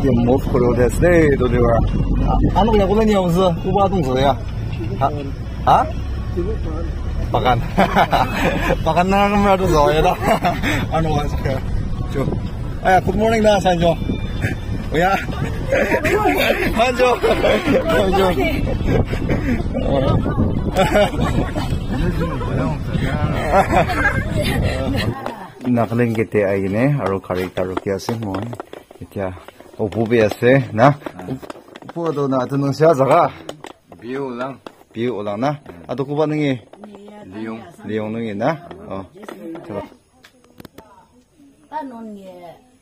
이제 못 걸어댔어요. 도대와. 안 오냐 고래니 없어. 우바 동서야. 아? Pakan. Pakan na naman ito so. Ito. Ano ba siya? Jo. Ay, good morning na Sanjo. Kuya. Sanjo. Sanjo. Nakalingkite ay ne, aro karita ro kya se mo. Itya upubi ase na. Upo do na tunong siya saka. View lang. View lang na. Ato ko ba nang Liong nung yun na? Oh. Coba. Kanon ye,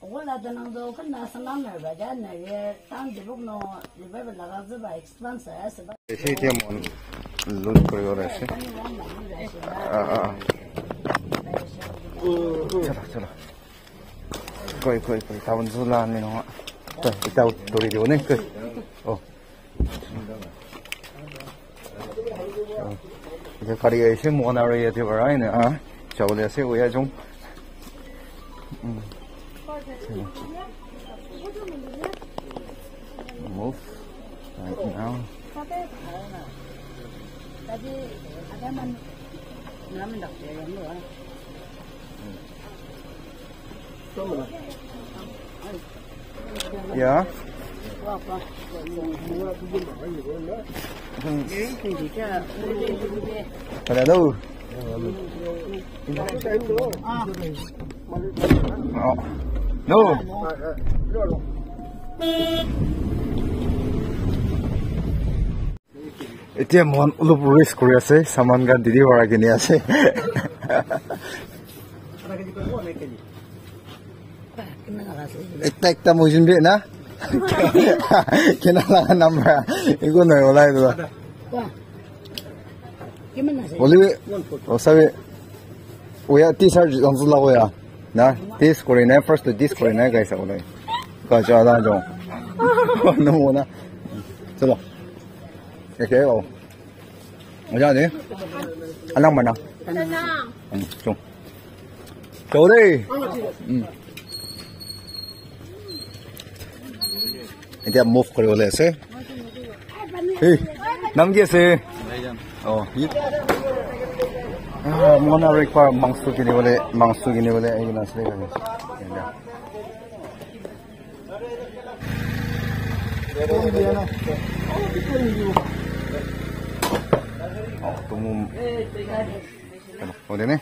wala tanang do kan nasa number ba dyan na ye tang dibog no liba ba laga ba expense as ba. Ese dia mon lun koyo rese. Chala. Koi. Tawon sula ni no. Itaw tori di one ke. Oh. 이제 가리가 있어 뭐나로에 되어라이네 아 저걸에서 오야 좀 move right now Tadi ada man namin dokter yang lu yeah apa hello no এতিয়া মন অলপ risk কৰি আছে সামান গান দিদি ভৰা কিনি আছে একটা মজিন বে না কেনালা নাম্বার এগো নয় ওলাই গো বলিবে ওসাবে ওয়া টি-শার্ট জনসু লাগোয়া না দিস করে না ফার্স্ট দিস করে না গাইসা ওলাই গাজা দা জ নমো না চলো একে ও ওজা দে আলাম বানা 좀 저래 이제 move করে বলে আছে এই নাম কি আছে মনে রেকোয়ার মাংস কিনে বলে এইগুলো আসলে 너무 어디네?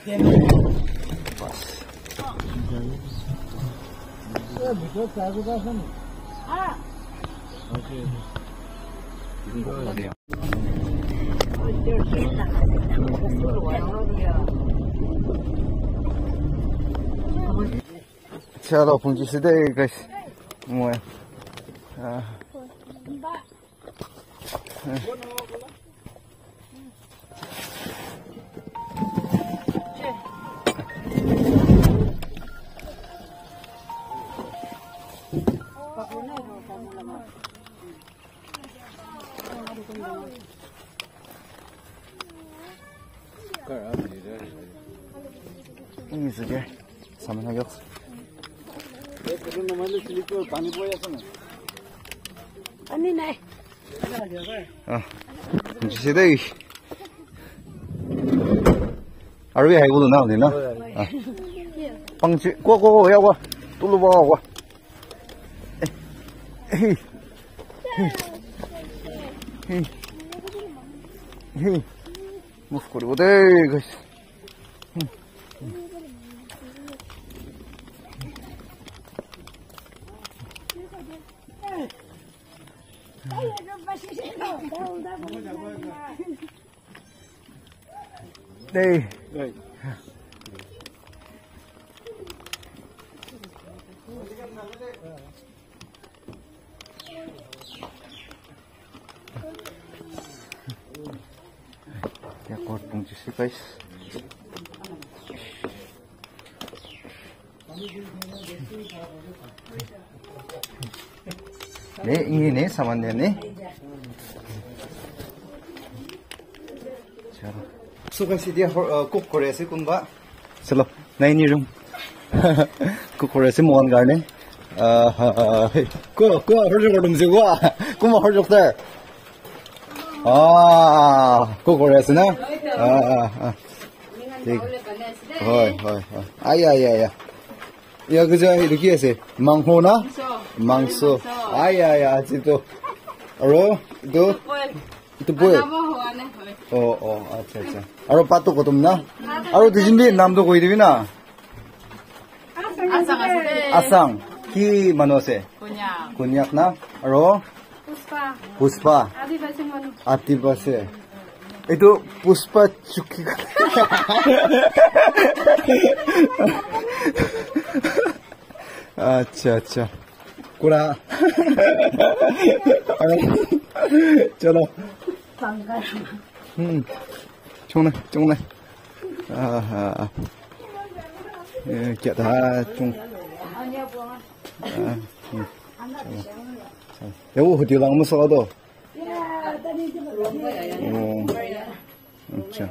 Chalo punji side guys. 뭐야? ini saja sama nagak. Ani nai. Jadi deh. Arwih hai gulu nau ni na. Pangci, gua ya gua. Tulu bawa gua. Move kori deh guys. Đây. Ya kort punci sih guys. 네, ini samannya nih. So guys, dia cook kore ase kunba. Chalo, nai ni room. Cook kore ase mon garne. 그 헐죽을 듬지고 그뭐 헐죽들 그거 그랬으나 hoi 아야야야 야 그저 이렇게 해서 망호나 망소 아야야 아직도 알어 itu boy acha aro pato ko tumna aro dijindi nam to koi dibi na asang ki manose kunyak na aro puspa adivasi itu puspa chuki अच्छा कुरा चलो chung này kia ta chung 여우 어디 나무 써도 अच्छा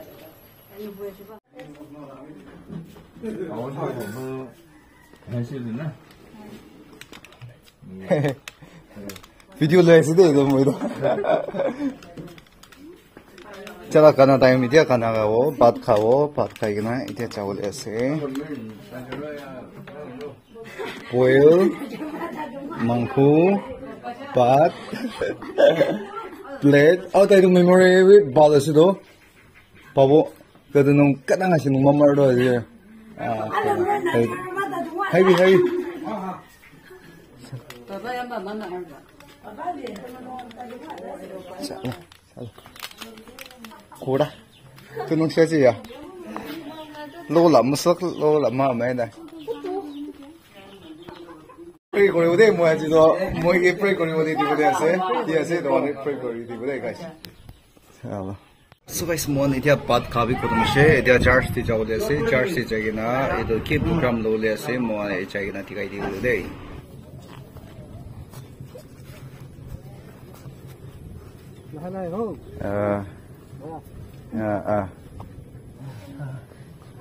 video ले ऐसे दे दो मुझे चला खाना टाइम इधर खाना खाओ भात खाएगी ना इधर चावल ऐसे boil mangku भात plate ताई तो memory बाल ऐसे दो 바보 그래도 너무 까당하시는 엄마로 이제 하이비 고라 그놈 쳐지야 로라 무석 로라 마마이다 프레이 거리 어디 뭐야지도 뭐 이게 프레이 거리 어디 디고대야세 디야세 너네 프레이 거리 디고대 가시 자 सुबह इस मॉर्निंग इधर बात काफी कुछ से इधर चार्ज थी जाओ जैसे चार्ज थी जाएगी ना इधर के प्रोग्राम लो ले से मॉर्निंग जाएगी ना दिखाई दी दे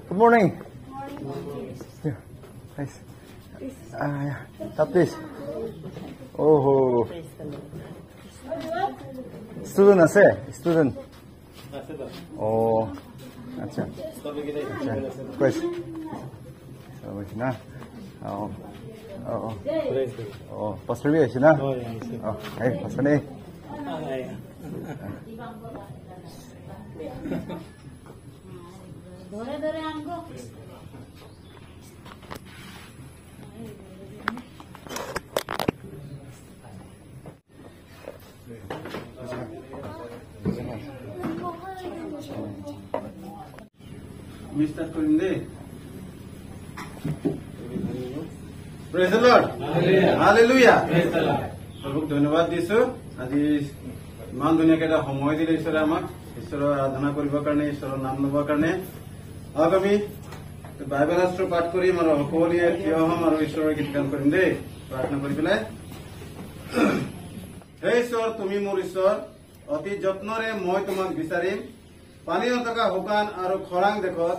Good morning. Nice. Tapis. Oh. Student ase? Student. अच्छा pues na pastor bi na ay pastor ni dore amgo Mr. Kurinde. Praise the Lord. Hallelujah. Praise the Lord. Prabhu ধন্যবাদ দিছো আজি মান দুনিয়াকে এটা সময় দিলে ঈশ্বৰে আমাক ঈশ্বৰৰ আৰাধনা কৰিবৰ কাৰণে ঈশ্বৰৰ নাম ল'বৰ কাৰণে আমি বাইবেল শাস্ত্ৰ পাঠ কৰিম আৰু সকলোৱে থিয় হ'ম আৰু ঈশ্বৰৰ গীত গান কৰিম দেই প্ৰাৰ্থনা কৰি পেলাই হে ঈশ্বৰ তুমি মোৰ ঈশ্বৰ অতি যত্নৰে মই তোমাক বিচাৰিম পানী নথকা শুকান আৰু খৰাং দেশত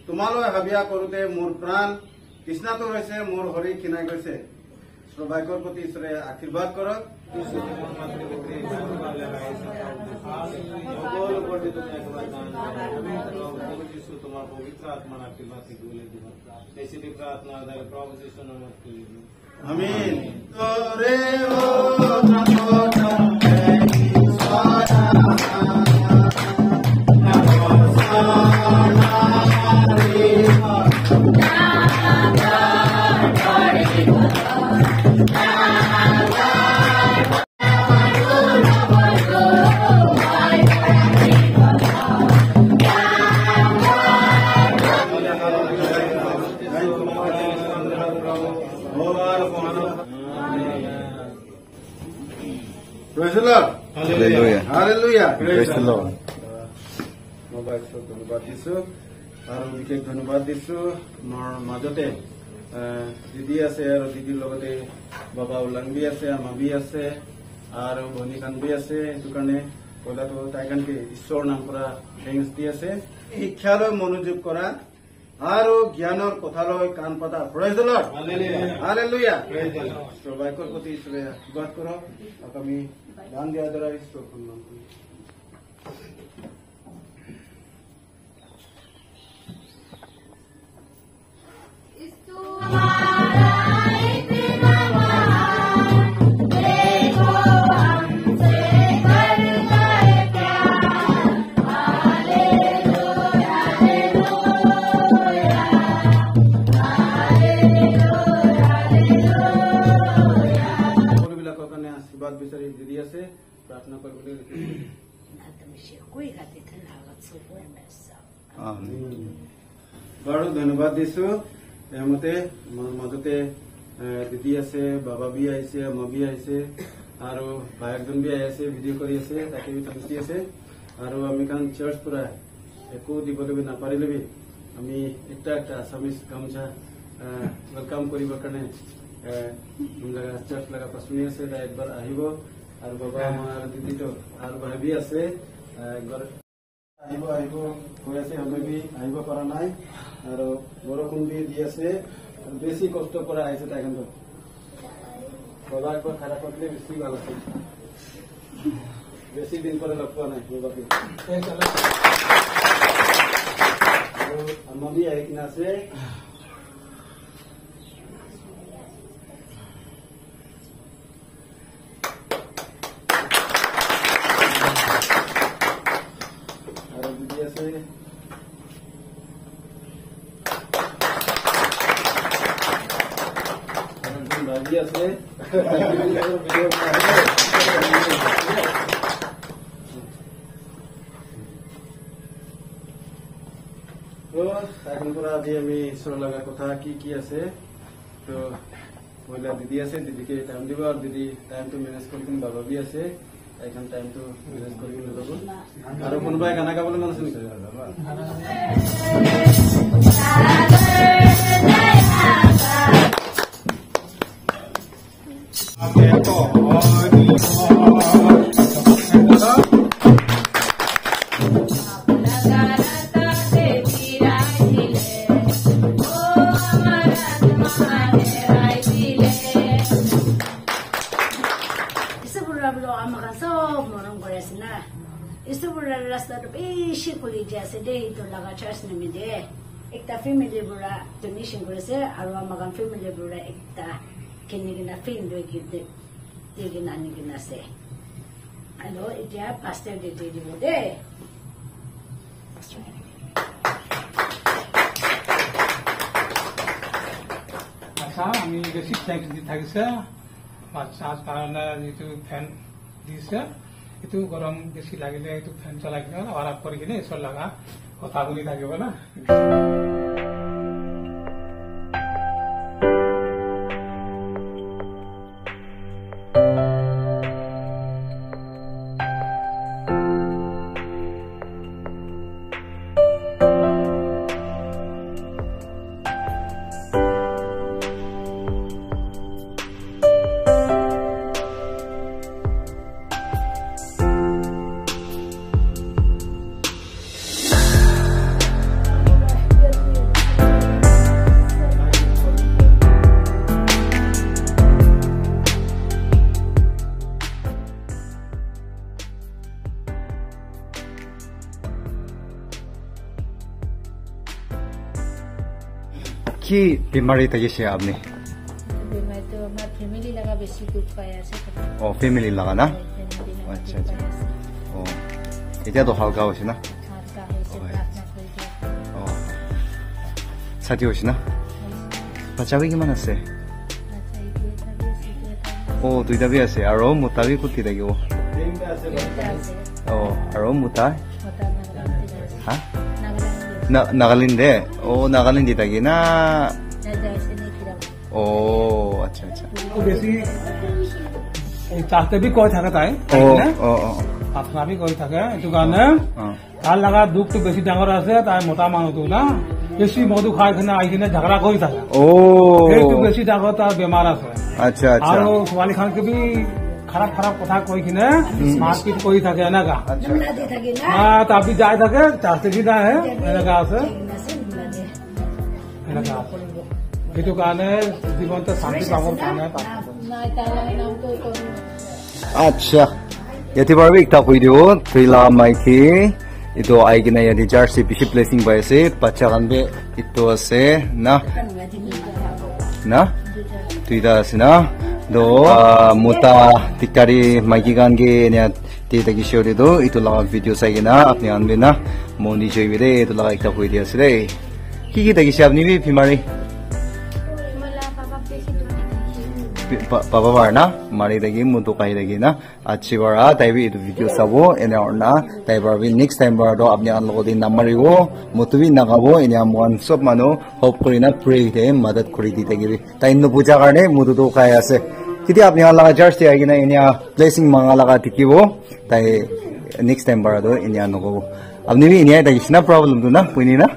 তোমালৈ হাবিয়া কৰোতে মোৰ প্ৰাণ কৃষ্ণাটো হৈছে মোৰ হৰি ক্ষীণাই গৈছে সৌভাগ্যৰ প্ৰতি ঈশ্বৰে আশীৰ্বাদ কৰক তোমাৰ পবিত্ৰ আত্মাৰ আশীৰ্বাদ আমিন Praise the Lord. Hallelujah. Hallelujah. Praise the Lord. Mobile so ধন্যবাদ দিছো আৰু বিশেষ ধন্যবাদ দিছো মোৰ মাজতে দিদি আছে আৰু দিদিৰ লগতে বাবা উলাংবি আছে আমাবি আছে আৰু বনি কানবি আছে এইটো কাৰণে কলাটো তাই কাৰণে ঈশ্বৰৰ নাম পৰা থেংকছ দি আছে শিক্ষালৈ মনোযোগ কৰা আৰু জ্ঞানৰ কথালৈ কাণ পাতা। Praise the lord, hallelujah. বাক্যৰ প্ৰতি ঈশ্বৰে আশীৰ্বাদ কৰক। আমি গান দিয়াৰ দ্বাৰা ঈশ্বৰ সন্মান কৰিম। প্ৰাৰ্থনা কৰিবলৈ বাৰু ধন্যবাদ দিছো। এমতে মাজতে দিদি আছে, বাবা বি আহিছে, মবি আহিছে আৰু ভাইকজন বি আহি আছে, ভিডিঅ' কৰি আছে, তাকে বি থাকি আছে। আৰু আমি কাৰণ চাৰ্চ পৰা একো দিবলৈ নাপাৰিলে আমি একটা আছামিজ গামোচা ৱেলকাম কৰিবৰ কাৰণে চাৰ্চ লগা পাচনি আছে, একবাৰ আহিব। আৰু বাবা আমাৰ দিদিটো আৰু ভাবি আছে, একবাৰ আহিব আহিব কৈ আছে, আমি আহিব পৰা নাই। আৰু বৰষুণ দি আছে, বেছি কষ্ট কৰা আহিছে তাই। কিন্তু বাবা একবাৰ খাৰাপ কৰিলে বেছি ভাল আছে। বেছি দিন পৰা লগ পোৱা নাই বাবাকে। আৰু আমাবি আহি কিনে আছে। ভাবি আছে এখন পৰা আজি আমি ঈশ্বৰৰ লগা কথা কি কি আছে। তো মহিলা দিদি আছে, দিদিকে টাইম দিব। আৰু দিদি টাইমটো মেনেজ কৰি কিনে বাবা বি আছে, এখন টাইমটো মেনেজ কৰি কিনে যাব। আৰু কোনোবাই গানা গাবলৈ মন আছে নেকি? रास्ताটো বেছি খুলি দিয়া আছে দেই। এইটো লগা চাৰ্চ নিমিলে। একটা ফেমিলিৰ পৰা ডনেশ্যন কৰিছে আৰু আমাৰ ফেমিলিৰ পৰা একটা কিনি কিনা ফিল্ম লৈ কিনা আনি কিনা আছে। আৰু এতিয়া পাঁচটা দি দিব দেই। আচ্ছা, আমি বেছি থেংকছ দি থাকিছে বাচ্চাৰ কাৰণে যিটো ফেন দিছে, এইটো গৰম বেছি লাগিলে এইটো ফেন চলাই কিনে আৰাম কৰি কিনে ঈশ্বৰ লগা কথা শুনি থাকিব না। কি বেমাৰী থাকিছে আপুনি? বেমাৰীটো আমাৰ ফেমিলি লগা বেছি দুখ পাই আছে। ফেমিলি লগা না? আচ্ছা আচ্ছা। এতিয়াতো হালকা হৈছে না? ছাতি হৈছে না? বাচ্চাবি কিমান আছে? দুইটা বি আছে। আৰু মোটা বি কুটি থাকিব? আৰু মোটা হা নাগালেণ্ডে? নাগালেণ্ডে থাকি না? আচ্ছা আচ্ছা। বেছি চাহতে বি কৈ থাকে তাই, প্ৰাৰ্থনা বি কৰি থাকে। এইটো কাৰণে তাৰ লগা দুখটো বেছি ডাঙৰ আছে। তাই মতা মানুহটো না বেছি মধু খাই কিনে আহি কিনে ঝগড়া কৰি থাকে। সেইটো বেছি ডাঙৰ তাৰ বেমাৰ আছে। আচ্ছা আচ্ছা। আৰু ছোৱালী খানকে বি খাৰাপ খাৰাপ কথা কৈ কিনে মাৰপিট কৰি থাকে এনেকা। তাবি যাই থাকে চাষে কি নাই এনেকা আছে। সেইটো কাৰণে জীৱনটো শান্তি পাবৰ কাৰণে নাই তাৰ নামটো কৰো আচ্ছা ইয়াতে বাৰু একটা কৈ দিও থৈলা মাইকি itu ai kina ya di jersey bishi blessing by ase bacha kan be itu ase na tuida ase na do muta tikari maiki kan ge ne te tagi shore do itu la video sai gina apni an be na moni joi be de itu la ekta koi dia ase de ki tagi sab ni be phimari Papa Varna, Mari Dagi, Mutu Kai Dagi na, Achivara, Taibi itu video sabo, ene orna, Taibarvi next time barado apni unload in Namarigo, Mutuvi Nagabo, in Yamuan Sop Mano, hope Korina pray him, Madat Kuriti Dagi, Tain no Puja Garne, Mutu Kayase. Kiti apni alaga jersey agina in ya placing Mangalaga Tikivo, Tai next time barado in Yanogo. Abni in ya Dagishna problem to na, Punina?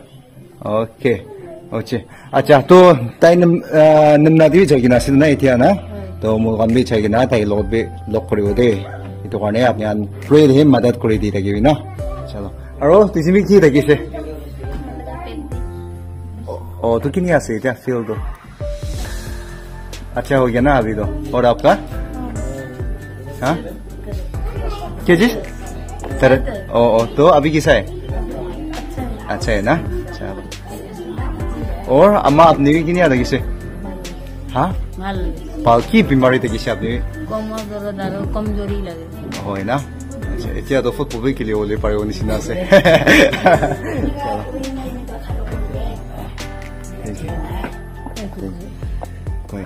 Okay. Okay. Acha to tai namna di jagina sinna itiana to mo gambi chagina tai lobbe lok koribo de itu karne apni an pray him madad kori di tagi na chalo aro tisimi ki tagi se oh to kini ase ja feel do अच्छा हो गया ना अभी तो और आपका हाँ क्या चीज तरह ओ तो अभी कैसा है अच्छा है ना चलो और अम्मा अपने भी किन्हीं आता किसे हाँ बाकी बीमारी तो किसे अपने कमजोरी लगे हो है ना अच्छा इतना तो फुटबॉल के लिए ओले पारे होने सिना से कोई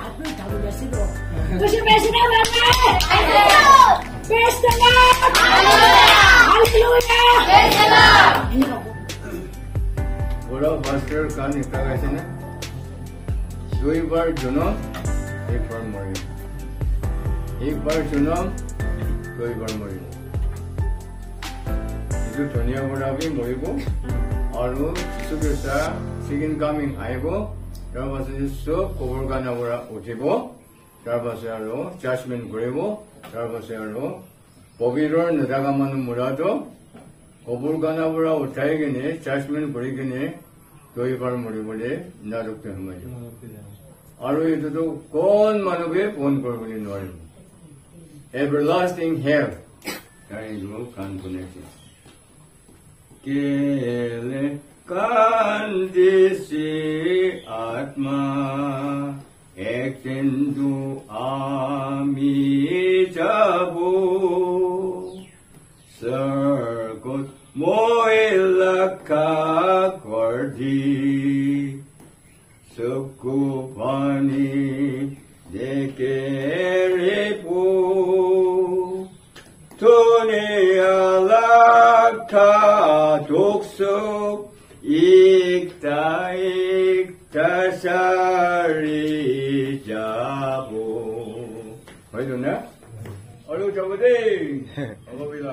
बड़ा मास्टर का निकला कैसे ना 2 बार चुनो 1 बार मरी 1 बार चुनो 2 बार मरी इधर दुनिया बड़ा भी मरी को और वो सुबह सा सेकंड कमिंग आए को जब बस इसको कोवर का ना बड़ा उठे को जब बस यारो जजमेंट करे को जब बस यारो पवित्र नदागा मनु मुरादो कोवर का ना बड़ा उठाए के ने जजमेंट करे के ने कोई बार मरी बोले ना रुकते हम और ये तो कौन मानवे फोन कर बोले नॉरी एवरलास्टिंग हेल्थ कहीं जो कान सुने केले कांदिसी आत्मा एक सिंधु आमी जाबो सरकुत मोइलका करदी सुकुपानी देके रेपो तोने अलका 독수 익다 사리 자보 보여줬나? 얼른 잡아대. 어머니가